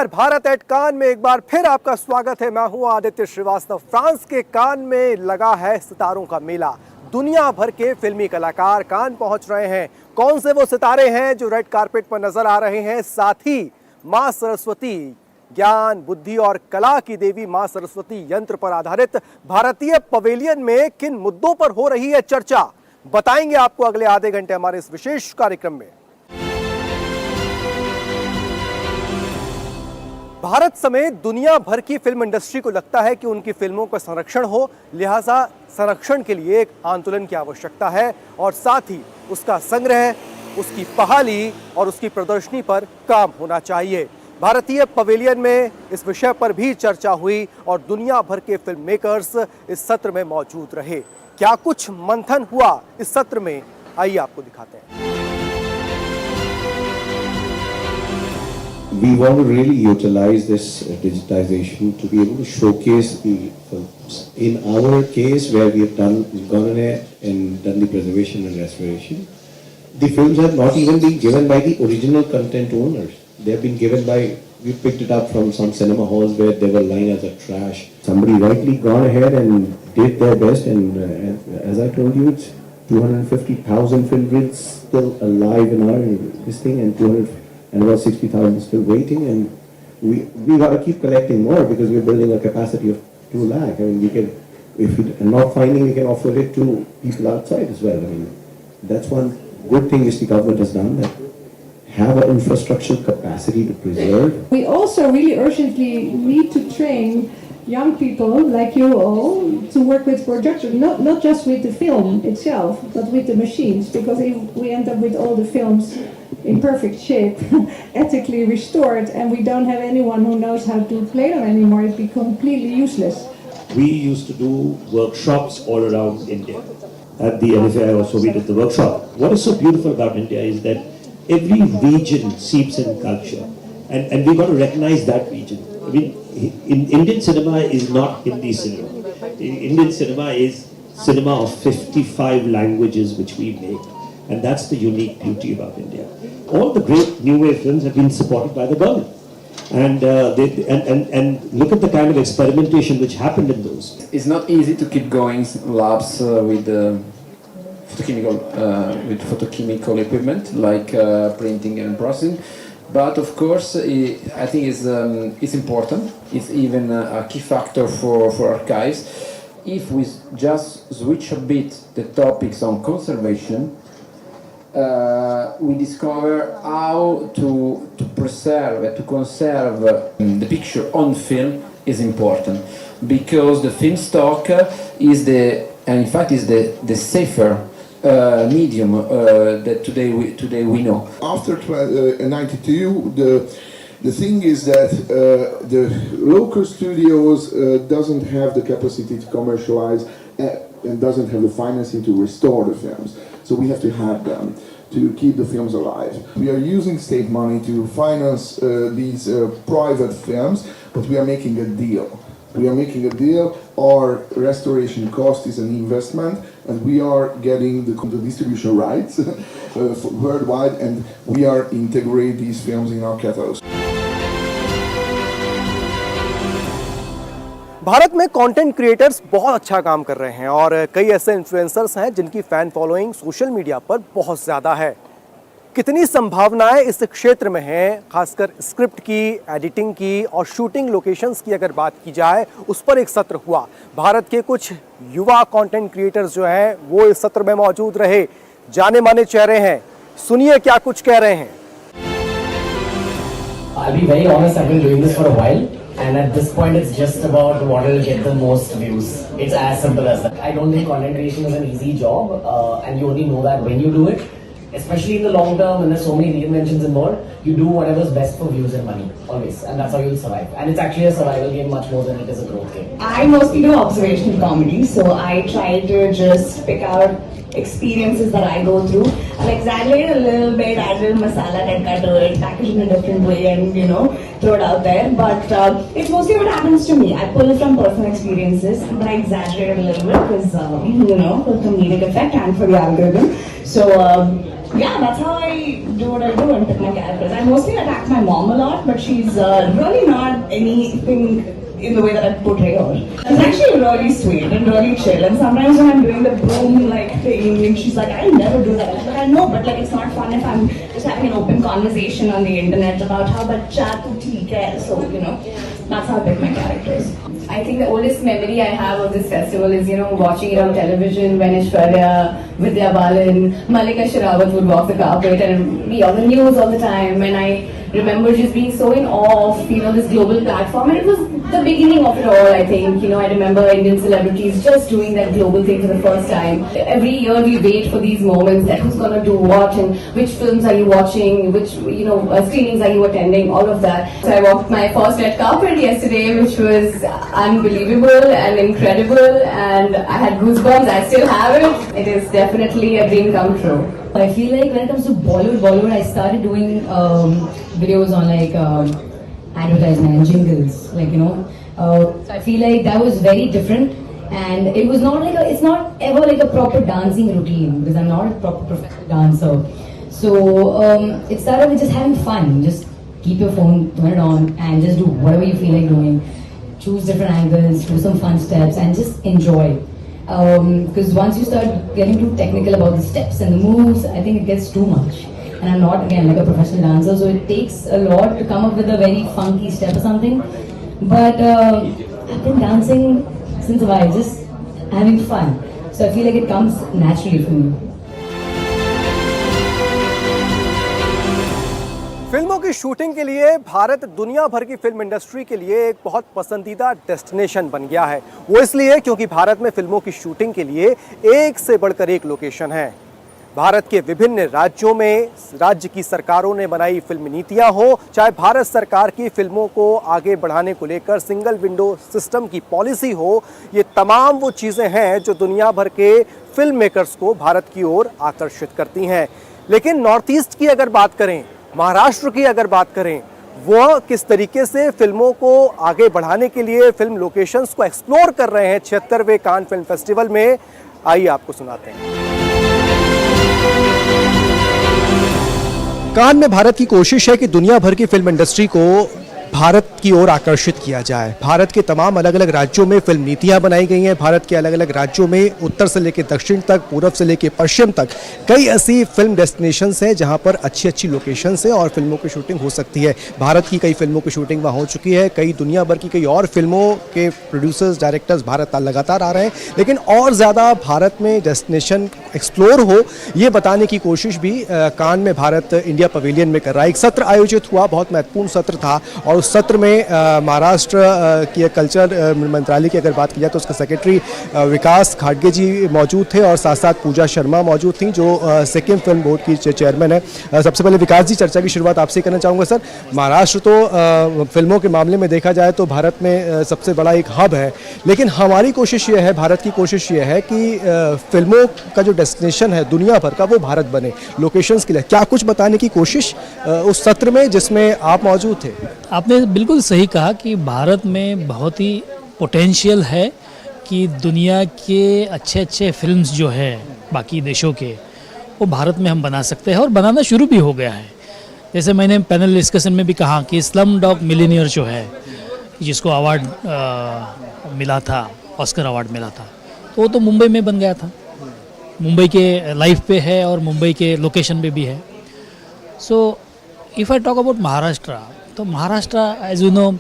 नमस्कार, भारत एट कान में एक बार फिर आपका स्वागत है। मैं हूं आदित्य श्रीवास्तव। फ्रांस के कान में लगा है सितारों का मेला। दुनिया भर के फिल्मी कलाकार कान पहुंच रहे हैं। कौन से वो सितारे हैं जो रेड कारपेट पर नजर आ रहे हैं? साथ ही मां सरस्वती, ज्ञान, बुद्धि और कला की देवी मां सरस्वती यंत्र पर आधारित भारतीय पवेलियन में किन मुद्दों पर हो रही है चर्चा, बताएंगे आपको अगले आधे घंटे हमारे इस विशेष कार्यक्रम में। भारत समेत दुनिया भर की फिल्म इंडस्ट्री को लगता है कि उनकी फिल्मों का संरक्षण हो, लिहाजा संरक्षण के लिए एक आंदोलन की आवश्यकता है और साथ ही उसका संग्रह, उसकी बहाली और उसकी प्रदर्शनी पर काम होना चाहिए। भारतीय पवेलियन में इस विषय पर भी चर्चा हुई और दुनिया भर के फिल्म मेकर्स इस सत्र में मौजूद रहे। क्या कुछ मंथन हुआ इस सत्र में, आइए आपको दिखाते हैं। We want to really utilize this digitization to be able to showcase the films. In our case, where we have gone ahead and done the preservation and restoration, the films have not even been given by the original content owners. They have been given by, we picked it up from some cinema halls where they were lying as a trash. Somebody rightly gone ahead and did their best, and as I told you, it's 250,000 film reels still alive in our this thing, and about 60,000 still waiting, and we got to keep collecting more because we're building a capacity of 2 lakh. I mean, we can, if we are not finding, we can offer it to people outside as well. I mean, that's one good thing which the government has done, that have an infrastructural capacity to preserve. We also really urgently need to train young people like you all to work with production, not just with the film itself, but with the machines, because if we end up with all the films in perfect shape, ethically restored, and we don't have anyone who knows how to play them anymore, it'd be completely useless. We used to do workshops all around India. At the NFI also we did the workshop. What is so beautiful about India is that every region seeps in culture, and we've got to recognize that region. I mean, in Indian cinema is not Hindi cinema. Indian cinema is cinema of 55 languages which we make, and that's the unique beauty about India. All the great new wave films have been supported by the government, and and look at the kind of experimentation which happened in those. It's not easy to keep going labs with photochemical equipment like printing and processing. But of course, I think it's important. It's even a key factor for archives. If we just switch a bit the topics on conservation, we discover how to preserve, to conserve the picture on film is important, because the film stock is the safer medium that today we know. After 92, the thing is that the local studios doesn't have the capacity to commercialize and doesn't have the financing to restore the films. So we have to have them to keep the films alive. We are using state money to finance these private films, but we are making a deal. We are making a deal. Our restoration cost is an investment, and we are getting the distribution rights worldwide, and we are integrate these films in our catalogs. Bharat में content creators बहुत अच्छा काम कर रहे हैं और कई ऐसे इन्फ्लुएंसर्स हैं जिनकी फैन फॉलोइंग सोशल मीडिया पर बहुत ज़्यादा है। कितनी संभावनाएं इस क्षेत्र में हैं, खासकर स्क्रिप्ट की, एडिटिंग की और शूटिंग लोकेशंस की अगर बात की जाए, उस पर एक सत्र हुआ। भारत के कुछ युवा कंटेंट क्रिएटर्स जो हैं वो इस सत्र में मौजूद रहे। जाने माने चेहरे हैं, सुनिए क्या कुछ कह रहे हैं। I'll be very honest, I've been doing this for a while, and at this point it's just about what will get the most views. It's as simple as that. I don't think content creation is an easy job, and you only know that when you do it. Especially in the long term, when there's so many reinventions involved, you do whatever's best for views and money, always, and that's how you'll survive. And it's actually a survival game much more than it is a growth game. I mostly do observational comedy, so I try to just pick out experiences that I go through. I'll exaggerate a little bit, add a little masala tadka to it, package it in a different way, and throw it out there. But it's mostly what happens to me. I pull it from personal experiences, but I exaggerate it a little bit because for comedic effect and for the algorithm. So yeah, that's how I do what I do and pick my characters. I mostly attack my mom a lot, but she's really not anything in the way that I portray her. She's actually really sweet and really chill. And sometimes when I'm doing the boom like thing, she's like, I never do that. I'm like, I know, but like it's not fun if I'm just having an open conversation on the internet about how bacha tu theek hai. So you know, that's how I pick my characters. I think the oldest memory I have of this festival is, watching it on television when Aishwarya, Vidya Balan, Malika Sherawat would walk the carpet and be on the news all the time. And I remember just being so in awe of, this global platform. And it was the beginning of it all, I think. I remember Indian celebrities just doing that global thing for the first time. Every year we wait for these moments that who's going to do what and which films are you watching, which, screenings are you attending, all of that. So I walked my first red carpet yesterday, which was unbelievable and incredible, and I had goosebumps. I still have it. It is definitely a dream come true. I feel like when it comes to Bollywood, I started doing videos on advertisement and jingles, so I feel like that was very different, and it was not it's not ever like a proper dancing routine because I'm not a proper professional dancer. So it started with just having fun, just keep your phone, turn it on, and just do whatever you feel like doing. Choose different angles, do some fun steps, and just enjoy. Because once you start getting too technical about the steps and the moves, I think it gets too much. And I'm not, again, like a professional dancer, so it takes a lot to come up with a very funky step or something. But I've been dancing since a while, just having fun. So I feel like it comes naturally for me. फिल्मों की shooting के लिए भारत दुनिया भर की film industry के लिए एक बहुत पसंदीदा डेस्टिनेशन बन गया है। वो इसलिए क्योंकि भारत में फिल्मों की शूटिंग के लिए एक से बढ़कर एक लोकेशन है। भारत के विभिन्न राज्यों में राज्य की सरकारों ने बनाई फिल्म नीतियां हो, चाहे भारत सरकार की फिल्मों को आगे बढ़ाने को लेकर सिंगल विंडो सिस्टम की पॉलिसी हो, ये तमाम वो चीज़ें हैं जो दुनिया भर के फिल्म मेकर्स को भारत की ओर आकर्षित करती हैं। लेकिन नॉर्थ ईस्ट की अगर बात करें, महाराष्ट्र की अगर बात करें, वो किस तरीके से फिल्मों को आगे बढ़ाने के लिए फिल्म लोकेशंस को एक्सप्लोर कर रहे हैं 76वें कान फिल्म फेस्टिवल में, आइए आपको सुनाते हैं। कान में भारत की कोशिश है कि दुनिया भर की फिल्म इंडस्ट्री को भारत की ओर आकर्षित किया जाए। भारत के तमाम अलग अलग राज्यों में फिल्म नीतियां बनाई गई हैं। भारत के अलग अलग राज्यों में उत्तर से लेकर दक्षिण तक, पूर्व से लेकर पश्चिम तक कई ऐसी फिल्म डेस्टिनेशंस हैं जहां पर अच्छी अच्छी लोकेशंस हैं और फिल्मों की शूटिंग हो सकती है। भारत की कई फिल्मों की शूटिंग वहां हो चुकी है। कई दुनिया भर की कई और फिल्मों के प्रोड्यूसर्स, डायरेक्टर्स भारत लगातार आ रहे हैं। लेकिन और ज़्यादा भारत में डेस्टिनेशन एक्सप्लोर हो, ये बताने की कोशिश भी कान में भारत इंडिया पवेलियन में कर रहा है। एक सत्र आयोजित हुआ, बहुत महत्वपूर्ण सत्र था, और उस सत्र में महाराष्ट्र की कल्चर मंत्रालय की अगर बात की जाए तो उसके सेक्रेटरी विकास खाड़गे जी मौजूद थे और साथ साथ पूजा शर्मा मौजूद थी जो सिक्किम फिल्म बोर्ड की चेयरमैन है। सबसे पहले विकास जी, चर्चा की शुरुआत आपसे करना चाहूँगा। सर, महाराष्ट्र तो फिल्मों के मामले में देखा जाए तो भारत में सबसे बड़ा एक हब है, लेकिन हमारी कोशिश ये है, भारत की कोशिश ये है कि फिल्मों का जो डेस्टिनेशन है दुनिया भर का वो भारत बने। लोकेशंस के लिए क्या कुछ बताने की कोशिश उस सत्र में जिसमें आप मौजूद थे? आपने बिल्कुल सही कहा कि भारत में बहुत ही पोटेंशियल है कि दुनिया के अच्छे अच्छे फिल्म्स जो हैं बाकी देशों के, वो भारत में हम बना सकते हैं और बनाना शुरू भी हो गया है। जैसे मैंने पैनल डिस्कशन में भी कहा कि स्लम डॉग मिलियनेयर जो है, जिसको अवार्ड मिला था, ऑस्कर अवार्ड मिला था, तो वो तो मुंबई में बन गया था। मुंबई के लाइफ पे है और मुंबई के लोकेशन पे भी है। So if I talk about Maharashtra, तो महाराष्ट्र एज यू नो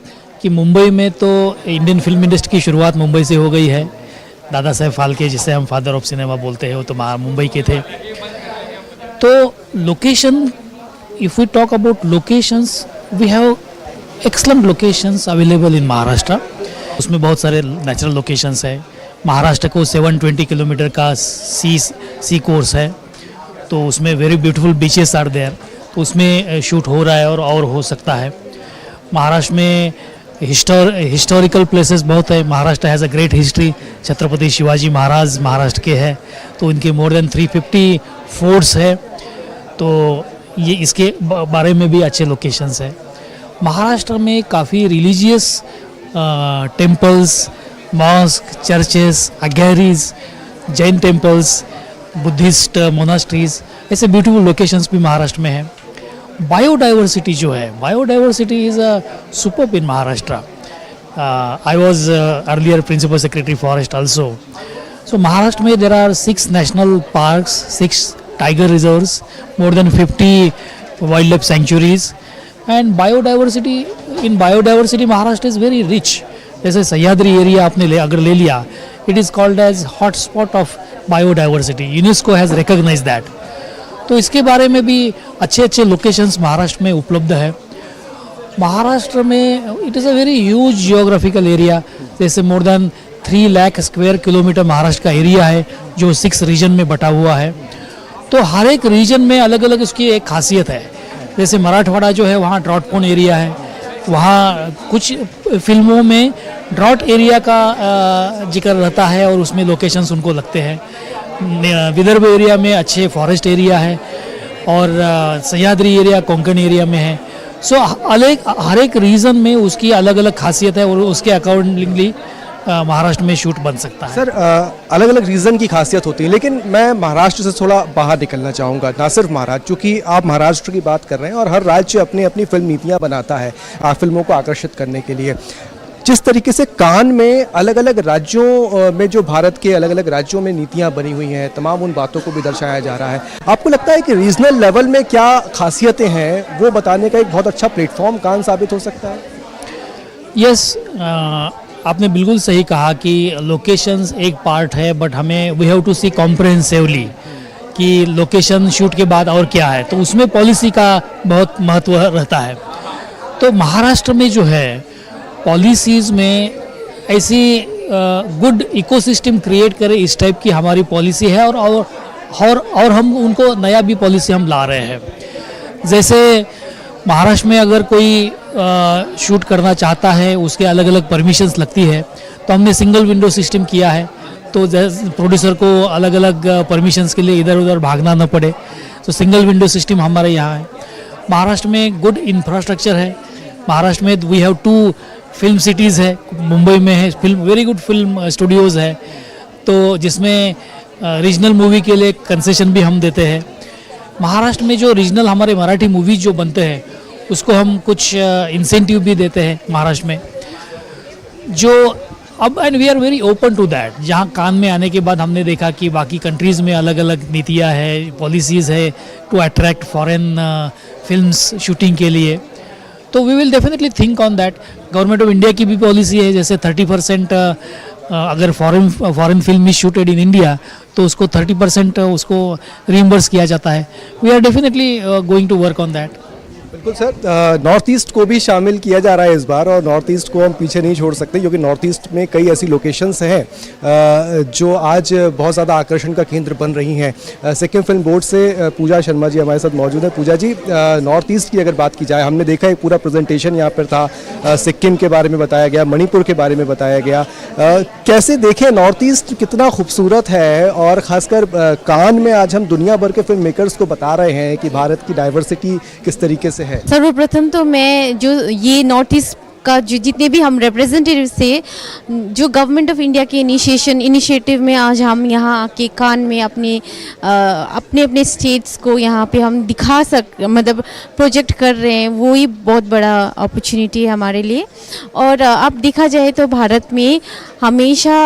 कि मुंबई में तो इंडियन फिल्म इंडस्ट्री की शुरुआत मुंबई से हो गई है। दादा साहेब फाल्के, जिसे हम फादर ऑफ सिनेमा बोलते हैं, वो तो मुंबई के थे। तो location, if we talk about locations, we have excellent locations available in Maharashtra. उसमें बहुत सारे नेचुरल लोकेशंस है। महाराष्ट्र को 720 किलोमीटर का सी कोर्स है, तो उसमें very beautiful beaches are there, तो उसमें शूट हो रहा है और हो सकता है। महाराष्ट्र में हिस्टोरिकल प्लेसेस बहुत है। Maharashtra has a great history. Chhatrapati Shivaji Maharaj Maharashtra के हैं, तो इनके मोर देन 350 फोर्ट्स है, तो ये इसके बारे में भी अच्छे लोकेशंस है। महाराष्ट्र में काफ़ी religious temples, mosque, churches, agiaries, Jain temples, Buddhist monasteries, ऐसे ब्यूटीफुल लोकेशंस भी महाराष्ट्र में है। बायोडाइवर्सिटी जो है, biodiversity is a superb in Maharashtra. I was earlier principal secretary forest also. So Maharashtra में there are 6 national parks, 6 tiger reserves, more than 50 wildlife sanctuaries, and biodiversity Maharashtra is very rich। जैसे Sahyadri area आपने अगर ले लिया, it is called as hot spot of biodiversity, UNESCO has recognized that। तो इसके बारे में भी अच्छे अच्छे लोकेशंस महाराष्ट्र में उपलब्ध है। महाराष्ट्र में it is a very huge geographical area, जैसे more than 3 lakh square kilometre Maharashtra का एरिया है जो 6 रीजन में बटा हुआ है। तो हर एक रीजन में अलग अलग उसकी एक खासियत है। जैसे मराठवाड़ा जो है वहाँ ड्रॉट प्रोन एरिया है, वहाँ कुछ फिल्मों में ड्रॉट एरिया का जिक्र रहता है और उसमें लोकेशंस उनको लगते हैं। विदर्भ एरिया में अच्छे फॉरेस्ट एरिया है और सह्याद्री एरिया कोंकण एरिया में है। सो हर एक रीजन में उसकी अलग अलग खासियत है और उसके अकॉर्डिंगली महाराष्ट्र में शूट बन सकता है। सर अलग अलग रीज़न की खासियत होती है, लेकिन मैं महाराष्ट्र से थोड़ा बाहर निकलना चाहूँगा। ना सिर्फ महाराष्ट्र, चूँकि आप महाराष्ट्र की बात कर रहे हैं और हर राज्य अपनी अपनी फिल्म नीतियाँ बनाता है फिल्मों को आकर्षित करने के लिए। जिस तरीके से कान में अलग अलग राज्यों में जो भारत के अलग अलग राज्यों में नीतियाँ बनी हुई हैं, तमाम उन बातों को भी दर्शाया जा रहा है। आपको लगता है कि रीजनल लेवल में क्या खासियतें हैं वो बताने का एक बहुत अच्छा प्लेटफॉर्म कान साबित हो सकता है? यस, आपने बिल्कुल सही कहा कि लोकेशंस एक पार्ट है, बट हमें we have to see comprehensively कि लोकेशन शूट के बाद और क्या है, तो उसमें पॉलिसी का बहुत महत्व रहता है। तो महाराष्ट्र में जो है पॉलिसीज़ में ऐसी गुड इकोसिस्टम क्रिएट करे, इस टाइप की हमारी पॉलिसी है और हम उनको नया भी पॉलिसी हम ला रहे हैं। जैसे महाराष्ट्र में अगर कोई शूट करना चाहता है, उसके अलग अलग परमिशंस लगती है, तो हमने सिंगल विंडो सिस्टम किया है, तो प्रोड्यूसर को अलग अलग परमिशंस के लिए इधर उधर भागना न पड़े। तो सिंगल विंडो सिस्टम हमारे यहाँ है। महाराष्ट्र में गुड इंफ्रास्ट्रक्चर है। महाराष्ट्र में वी हैव 2 फिल्म सिटीज़ है, मुंबई में है वेरी गुड फिल्म स्टूडियोज़ है, तो जिसमें रीजनल मूवी के लिए कंसेशन भी हम देते हैं। महाराष्ट्र में जो रीजनल हमारे मराठी मूवीज़ जो बनते हैं उसको हम कुछ इंसेंटिव भी देते हैं महाराष्ट्र में, जो अब and we are very open to that. जहाँ कान में आने के बाद हमने देखा कि बाकी कंट्रीज़ में अलग अलग नीतियाँ है, पॉलिसीज़ है to attract foreign films shooting के लिए, तो we will definitely think on that. Government of India की भी पॉलिसी है, जैसे 30% अगर foreign film is shooted in India तो उसको 30% उसको रिइम्बर्स किया जाता है। We are definitely going to work on that. बिल्कुल सर, नॉर्थ ईस्ट को भी शामिल किया जा रहा है इस बार, और नॉर्थ ईस्ट को हम पीछे नहीं छोड़ सकते, क्योंकि नॉर्थ ईस्ट में कई ऐसी लोकेशंस हैं जो आज बहुत ज़्यादा आकर्षण का केंद्र बन रही हैं। सिक्किम फिल्म बोर्ड से पूजा शर्मा जी हमारे साथ मौजूद हैं। पूजा जी, नॉर्थ ईस्ट की अगर बात की जाए, हमने देखा एक पूरा प्रेजेंटेशन यहाँ पर था, सिक्किम के बारे में बताया गया, मणिपुर के बारे में बताया गया। कैसे देखें नॉर्थ ईस्ट कितना खूबसूरत है, और ख़ासकर कान में आज हम दुनिया भर के फिल्म मेकर्स को बता रहे हैं कि भारत की डाइवर्सिटी किस तरीके से है। सर्वप्रथम तो मैं जो ये नॉर्थ ईस्ट का जो जितने भी हम रिप्रेजेंटेटिव थे, जो गवर्नमेंट ऑफ इंडिया के इनिशिएटिव में आज हम यहाँ के कान में अपने अपने स्टेट्स को यहाँ पे हम मतलब प्रोजेक्ट कर रहे हैं, वो ही बहुत बड़ा अपॉर्चुनिटी है हमारे लिए। और अब देखा जाए तो भारत में हमेशा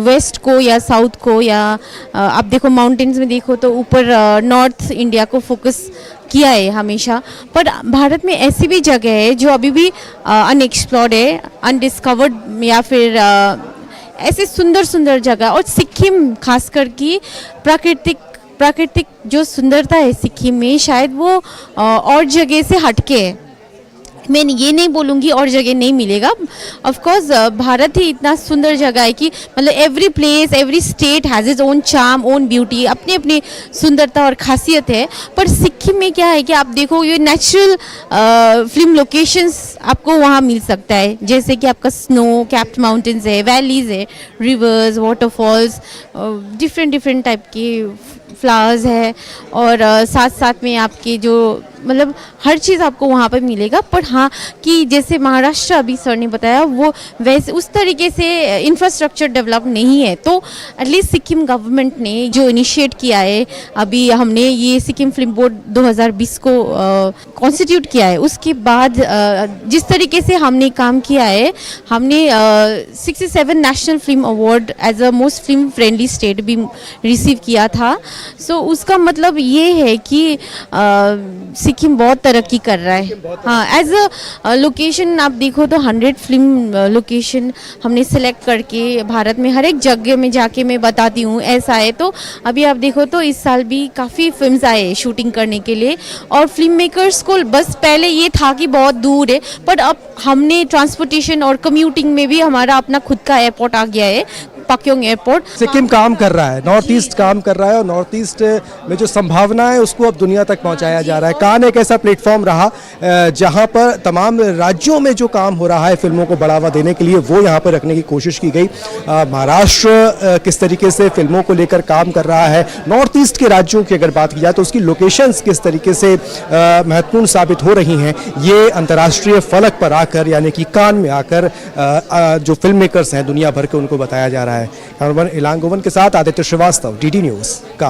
वेस्ट को या साउथ को या आप देखो माउंटेन्स में देखो तो ऊपर नॉर्थ इंडिया को फोकस किया है हमेशा, पर भारत में ऐसी भी जगह है जो अभी भी अनएक्सप्लोर्ड है, अनडिस्कवर्ड, या फिर ऐसे सुंदर सुंदर जगह। और सिक्किम खास करके प्राकृतिक जो सुंदरता है सिक्किम में, शायद वो और जगह से हटके है। मैं ये नहीं बोलूँगी और जगह नहीं मिलेगा, ऑफ कोर्स भारत ही इतना सुंदर जगह है कि मतलब every place, every state has its own charm, own beauty, अपनी अपनी सुंदरता और खासियत है। पर सिक्किम में क्या है कि आप देखो ये नेचुरल फिल्म लोकेशंस आपको वहाँ मिल सकता है, जैसे कि आपका स्नो कैप्ड माउंटेन्स है, वैलीज है, रिवर्स, वाटरफॉल्स, डिफरेंट टाइप के फ्लावर्स है, और साथ साथ में आपके जो मतलब हर चीज़ आपको वहाँ पर मिलेगा। पर हाँ कि जैसे महाराष्ट्र अभी सर ने बताया वो वैसे उस तरीके से इंफ्रास्ट्रक्चर डेवलप नहीं है। तो एटलीस्ट सिक्किम गवर्नमेंट ने जो इनिशिएट किया है, अभी हमने ये सिक्किम फिल्म बोर्ड 2020 को कॉन्स्टिट्यूट किया है, उसके बाद जिस तरीके से हमने काम किया है, हमने 67 national film award as a most film friendly state भी रिसीव किया था। सो उसका मतलब ये है कि सिक्किम बहुत तरक्की कर रहा है। हाँ, एज अ लोकेशन आप देखो तो 100 फिल्म लोकेशन हमने सेलेक्ट करके भारत में हर एक जगह में जाके मैं बताती हूँ ऐसा है। तो अभी आप देखो तो इस साल भी काफ़ी फिल्म्स आए शूटिंग करने के लिए, और फिल्म मेकर्स को बस पहले ये था कि बहुत दूर है, पर अब हमने ट्रांसपोर्टेशन और कम्यूटिंग में भी हमारा अपना खुद का एयरपोर्ट आ गया है, पाक्योंग एयरपोर्ट। सिक्किम काम कर रहा है, नॉर्थ ईस्ट काम कर रहा है, और नॉर्थ ईस्ट में जो संभावना है उसको अब दुनिया तक पहुंचाया जा रहा है। कान एक ऐसा प्लेटफॉर्म रहा जहां पर तमाम राज्यों में जो काम हो रहा है फिल्मों को बढ़ावा देने के लिए, वो यहां पर रखने की कोशिश की गई। महाराष्ट्र किस तरीके से फिल्मों को लेकर काम कर रहा है, नॉर्थ ईस्ट के राज्यों की अगर बात की जाए तो उसकी लोकेशंस किस तरीके से महत्वपूर्ण साबित हो रही हैं, ये अंतर्राष्ट्रीय फलक पर आकर यानी कि कान में आकर जो फिल्म मेकर्स हैं दुनिया भर के उनको बताया जा रहा है। कैमरामैन इलांग गोवन के साथ आदित्य श्रीवास्तव, डीडी न्यूज का।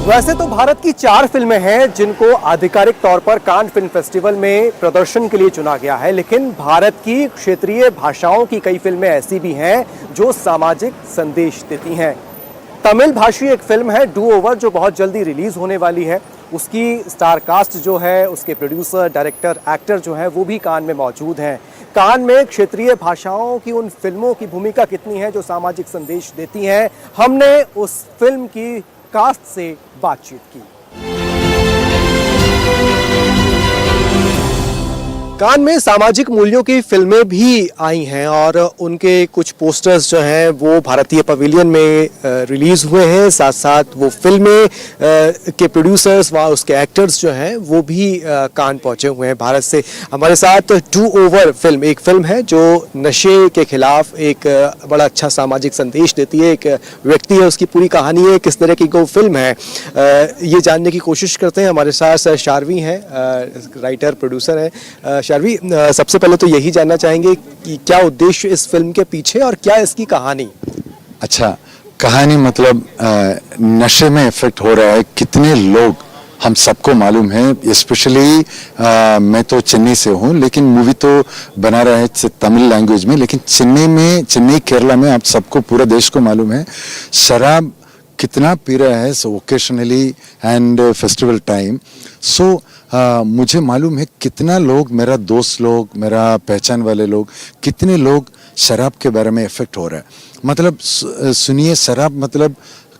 वैसे तो भारत की 4 फिल्में हैं जिनको आधिकारिक तौर पर कान फिल्म फेस्टिवल में प्रदर्शन के लिए चुना गया है, लेकिन भारत की क्षेत्रीय भाषाओं की कई फिल्में ऐसी भी हैं जो सामाजिक संदेश देती हैं। तमिल भाषी एक फिल्म है डू ओवर, जो बहुत जल्दी रिलीज होने वाली है। उसकी स्टार कास्ट जो है, उसके प्रोड्यूसर, डायरेक्टर, एक्टर जो है वो भी कान में मौजूद हैं। कान में क्षेत्रीय भाषाओं की उन फिल्मों की भूमिका कितनी है जो सामाजिक संदेश देती हैं, हमने उस फिल्म की कास्ट से बातचीत की। कान में सामाजिक मूल्यों की फिल्में भी आई हैं और उनके कुछ पोस्टर्स जो हैं वो भारतीय पवेलियन में रिलीज हुए हैं। साथ साथ वो फिल्में के प्रोड्यूसर्स व उसके एक्टर्स जो हैं वो भी कान पहुंचे हुए हैं भारत से। हमारे साथ डू ओवर फिल्म एक फिल्म है जो नशे के खिलाफ एक बड़ा अच्छा सामाजिक संदेश देती है। एक व्यक्ति है, उसकी पूरी कहानी है, किस तरह की वो फिल्म है, ये जानने की कोशिश करते हैं। हमारे साथ शार्वी हैं, राइटर प्रोड्यूसर हैं। शार्वी, सबसे पहले तो यही जानना चाहेंगे कि क्या उद्देश्य इस फिल्म के पीछे और क्या इसकी कहानी? अच्छा, कहानी मतलब नशे में इफेक्ट हो रहा है कितने लोग, हम सबको मालूम है। स्पेशली मैं तो चेन्नई से हूँ, लेकिन मूवी तो बना रहा है तमिल लैंग्वेज में, लेकिन चेन्नई केरला में आप सबको पूरा देश को मालूम है शराब कितना पी रहा है, सो ओकेशनली एंड फेस्टिवल टाइम। सो मुझे मालूम है कितना लोग, मेरा दोस्त लोग, मेरा पहचान वाले लोग, कितने लोग शराब के बारे में इफेक्ट हो रहा है। मतलब सुनिए, शराब मतलब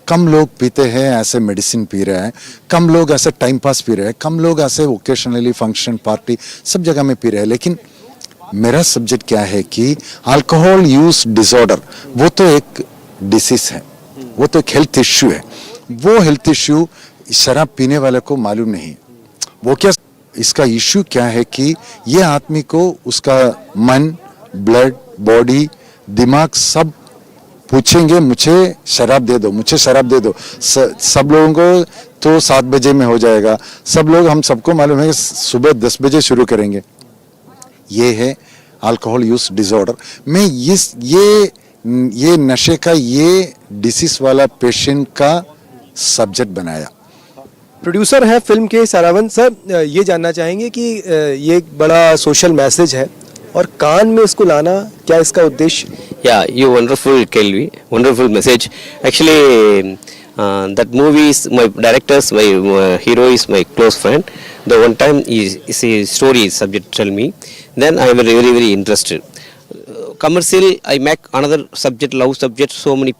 कम लोग पीते हैं, ऐसे मेडिसिन पी रहे हैं, कम लोग ऐसे टाइम पास पी रहे हैं, कम लोग ऐसे ओकेशनली फंक्शन पार्टी सब जगह में पी रहे हैं। लेकिन मेरा सब्जेक्ट क्या है कि अल्कोहल यूज डिसऑर्डर, वो तो एक डिसीज है, वो तो एक हेल्थ इश्यू है। वो हेल्थ इश्यू शराब पीने वाले को मालूम नहीं। वो क्या, इसका इश्यू क्या है कि ये आदमी को उसका मन, ब्लड, बॉडी, दिमाग सब पूछेंगे मुझे शराब दे दो, मुझे शराब दे दो। सब लोगों को तो 7 बजे में हो जाएगा, सब लोग, हम सबको मालूम है कि सुबह 10 बजे शुरू करेंगे। ये है अल्कोहल यूज डिसऑर्डर। मैं ये नशे का, ये डिसीज वाला पेशेंट का सब्जेक्ट बनाया। प्रोड्यूसर है फिल्म के सारावन सर, ये जानना चाहेंगे कि ये एक बड़ा सोशल मैसेज है और कान में इसको लाना, क्या इसका उद्देश्य? Yeah, you wonderful Kelvi, wonderful message. Actually, that movie is my director's, my hero is my close friend. The one time is a story subject tell me, then I am very interested. Commercial, I make another subject, love subject, so many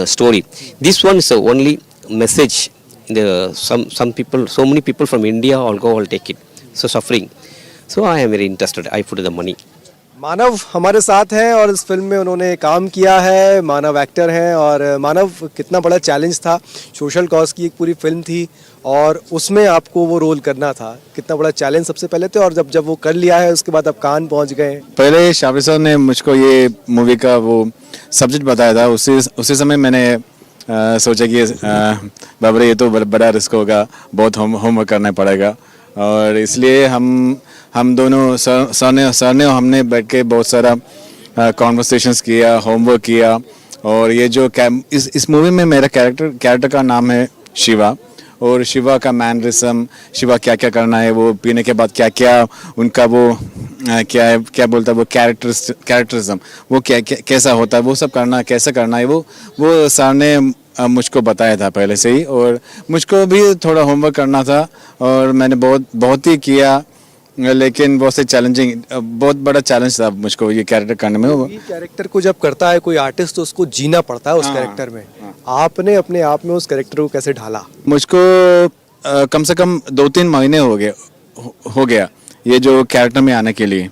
story. This one is the only message. Some people, so many people from India alcohol take it, so suffering. So I am very interested. I put the money. मानव हमारे साथ हैं और इस film में उन्होंने काम किया है। मानव एक्टर हैं और मानव, कितना बड़ा चैलेंज था, सोशल कॉज की एक पूरी फिल्म थी और उसमें आपको वो रोल करना था, कितना बड़ा चैलेंज सबसे पहले थे, और जब वो कर लिया है उसके बाद आप कान पहुंच गए? पहले शाबरी साहब ने मुझको ये मूवी का वो सब्जेक्ट बताया था, उसी समय मैंने सोचा कि बाबा रे ये तो बड़ा रिस्क होगा, बहुत होमवर्क करना पड़ेगा, और इसलिए हम दोनों सर ने हमने बैठ के बहुत सारा कॉन्वर्सेशंस किया, होमवर्क किया। और ये जो इस मूवी में मेरा कैरेक्टर का नाम है शिवा, और शिवा का मैनरिज्म, शिवा क्या क्या करना है, वो पीने के बाद क्या क्या उनका वो क्या बोलता है वो कैरेक्टरिज्म, वो कैसा होता है, वो सब करना कैसे करना है, वो सर ने मुझको बताया था पहले से ही, और मुझको भी थोड़ा होमवर्क करना था, और मैंने बहुत ही किया, लेकिन बहुत से चैलेंजिंग, बहुत बड़ा चैलेंज था मुझको ये कैरेक्टर करने में। ये कैरेक्टर को जब करता है कोई आर्टिस्ट तो उसको जीना पड़ता है उस कैरेक्टर में। आपने अपने आप में उस कैरेक्टर को कैसे ढाला? मुझको कम से कम 2-3 महीने हो गया ये जो कैरेक्टर में आने के लिए,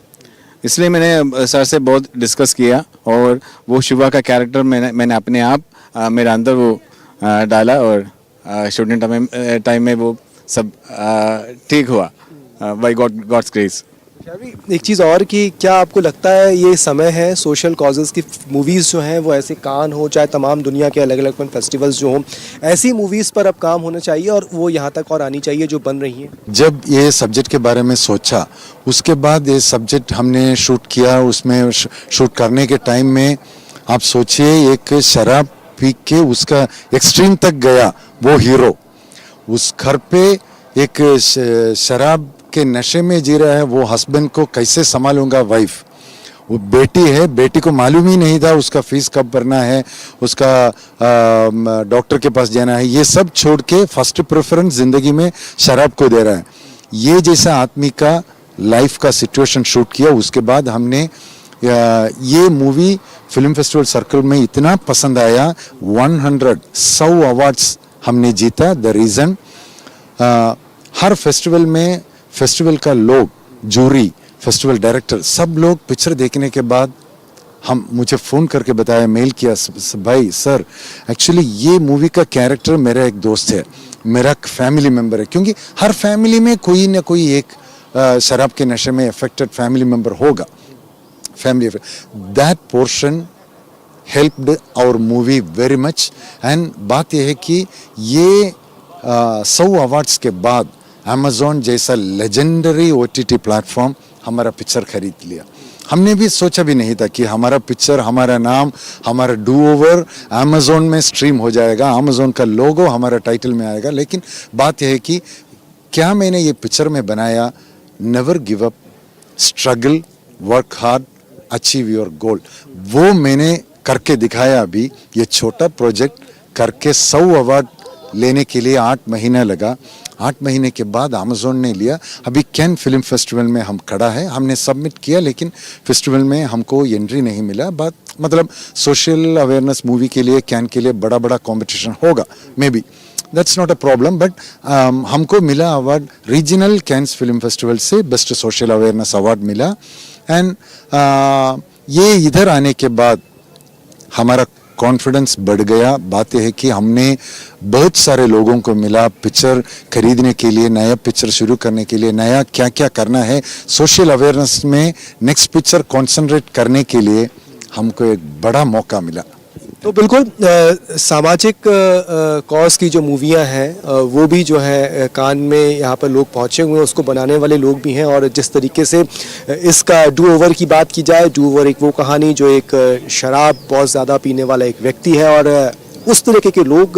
इसलिए मैंने सर से बहुत डिस्कस किया, और वो शिवा का कैरेक्टर मैंने अपने आप मेरे अंदर वो डाला, और शूटिंग टाइम में वो सब ठीक हुआ बाय गॉड्स ग्रेस। एक चीज़ और कि क्या आपको लगता है ये समय है सोशल कॉजेज़ की मूवीज़ जो हैं वो ऐसे कान हो, चाहे तमाम दुनिया के अलग अलग फेस्टिवल्स जो हों, ऐसी मूवीज़ पर अब काम होना चाहिए और वो यहाँ तक और आनी चाहिए जो बन रही हैं? जब ये सब्जेक्ट के बारे में सोचा, उसके बाद ये सब्जेक्ट हमने शूट किया, उसमें शूट करने के टाइम में आप सोचिए एक शराब पी के उसका एक्सट्रीम तक गया वो हीरो, उस घर पे एक शराब के नशे में जी रहा है, वो हस्बैंड को कैसे संभालूंगा वाइफ, वो बेटी है, बेटी को मालूम ही नहीं था उसका फीस कब भरना है, उसका डॉक्टर के पास जाना है, ये सब छोड़ के फर्स्ट प्रेफरेंस जिंदगी में शराब को दे रहा है। ये जैसा आदमी का लाइफ का सिचुएशन शूट किया, उसके बाद हमने ये मूवी फिल्म फेस्टिवल सर्कल में इतना पसंद आया, 100 अवार्ड्स हमने जीता। द रीज़न हर फेस्टिवल में फेस्टिवल का लोग, जूरी, फेस्टिवल डायरेक्टर, सब लोग पिक्चर देखने के बाद मुझे फ़ोन करके बताया, मेल किया, भाई सर एक्चुअली ये मूवी का कैरेक्टर मेरा एक दोस्त है, मेरा फैमिली मेम्बर है, क्योंकि हर फैमिली में कोई ना कोई एक शराब के नशे में अफेक्टेड फैमिली मेम्बर होगा। That portion helped our movie very much. And बात यह है कि ये 100 अवार्ड्स के बाद अमेज़ॉन जैसा लेजेंडरी OTT प्लेटफॉर्म हमारा पिक्चर खरीद लिया। हमने भी सोचा भी नहीं था कि हमारा पिक्चर, हमारा नाम, हमारा डू ओवर अमेज़ॉन में स्ट्रीम हो जाएगा, अमेज़ॉन का लोगो हमारा टाइटल में आएगा। लेकिन बात यह है कि क्या मैंने ये पिक्चर में बनाया, never give up, struggle, work hard, achieve your goal, वो मैंने करके दिखाया। अभी ये छोटा प्रोजेक्ट करके 100 अवार्ड लेने के लिए 8 महीना लगा। 8 महीने के बाद अमेज़ॉन ने लिया। अभी कैन फिल्म फेस्टिवल में हम खड़ा है, हमने सबमिट किया, लेकिन फेस्टिवल में हमको एंट्री नहीं मिला। बात मतलब सोशल अवेयरनेस मूवी के लिए कैन के लिए बड़ा बड़ा कंपटीशन होगा, may be that's not a problem, but हमको मिला award regional cans film festival से, बेस्ट सोशल अवेयरनेस अवार्ड मिला। एंड ये इधर आने के बाद हमारा कॉन्फिडेंस बढ़ गया। बात यह है कि हमने बहुत सारे लोगों को मिला पिक्चर खरीदने के लिए, नया पिक्चर शुरू करने के लिए, नया क्या क्या करना है, सोशल अवेयरनेस में नेक्स्ट पिक्चर कॉन्सेंट्रेट करने के लिए हमको एक बड़ा मौका मिला। तो बिल्कुल सामाजिक कॉज की जो मूवियां हैं वो भी जो है कान में यहाँ पर लोग पहुँचे हुए हैं, उसको बनाने वाले लोग भी हैं। और जिस तरीके से इसका डू ओवर की बात की जाए, डू ओवर एक वो कहानी जो एक शराब बहुत ज़्यादा पीने वाला एक व्यक्ति है, और उस तरीके के लोग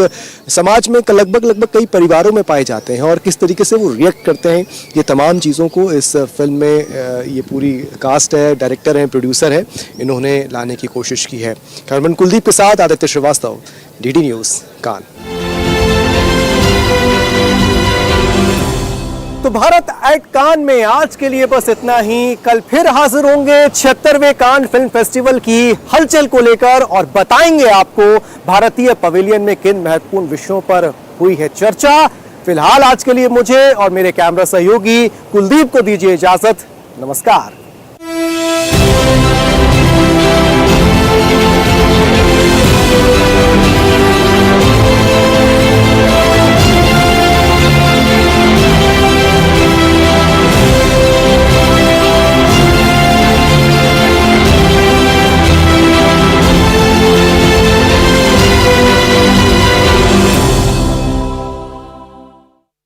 समाज में लगभग कई परिवारों में पाए जाते हैं, और किस तरीके से वो रिएक्ट करते हैं, ये तमाम चीज़ों को इस फिल्म में ये पूरी कास्ट है, डायरेक्टर हैं, प्रोड्यूसर है, इन्होंने लाने की कोशिश की है। कैमरामैन कुलदीप के साथ आदित्य श्रीवास्तव, DD न्यूज़ कान। तो भारत एट कान में आज के लिए बस इतना ही। कल फिर हाजिर होंगे 76वें कान फिल्म फेस्टिवल की हलचल को लेकर, और बताएंगे आपको भारतीय पवेलियन में किन महत्वपूर्ण विषयों पर हुई है चर्चा। फिलहाल आज के लिए मुझे और मेरे कैमरा सहयोगी कुलदीप को दीजिए इजाजत। नमस्कार।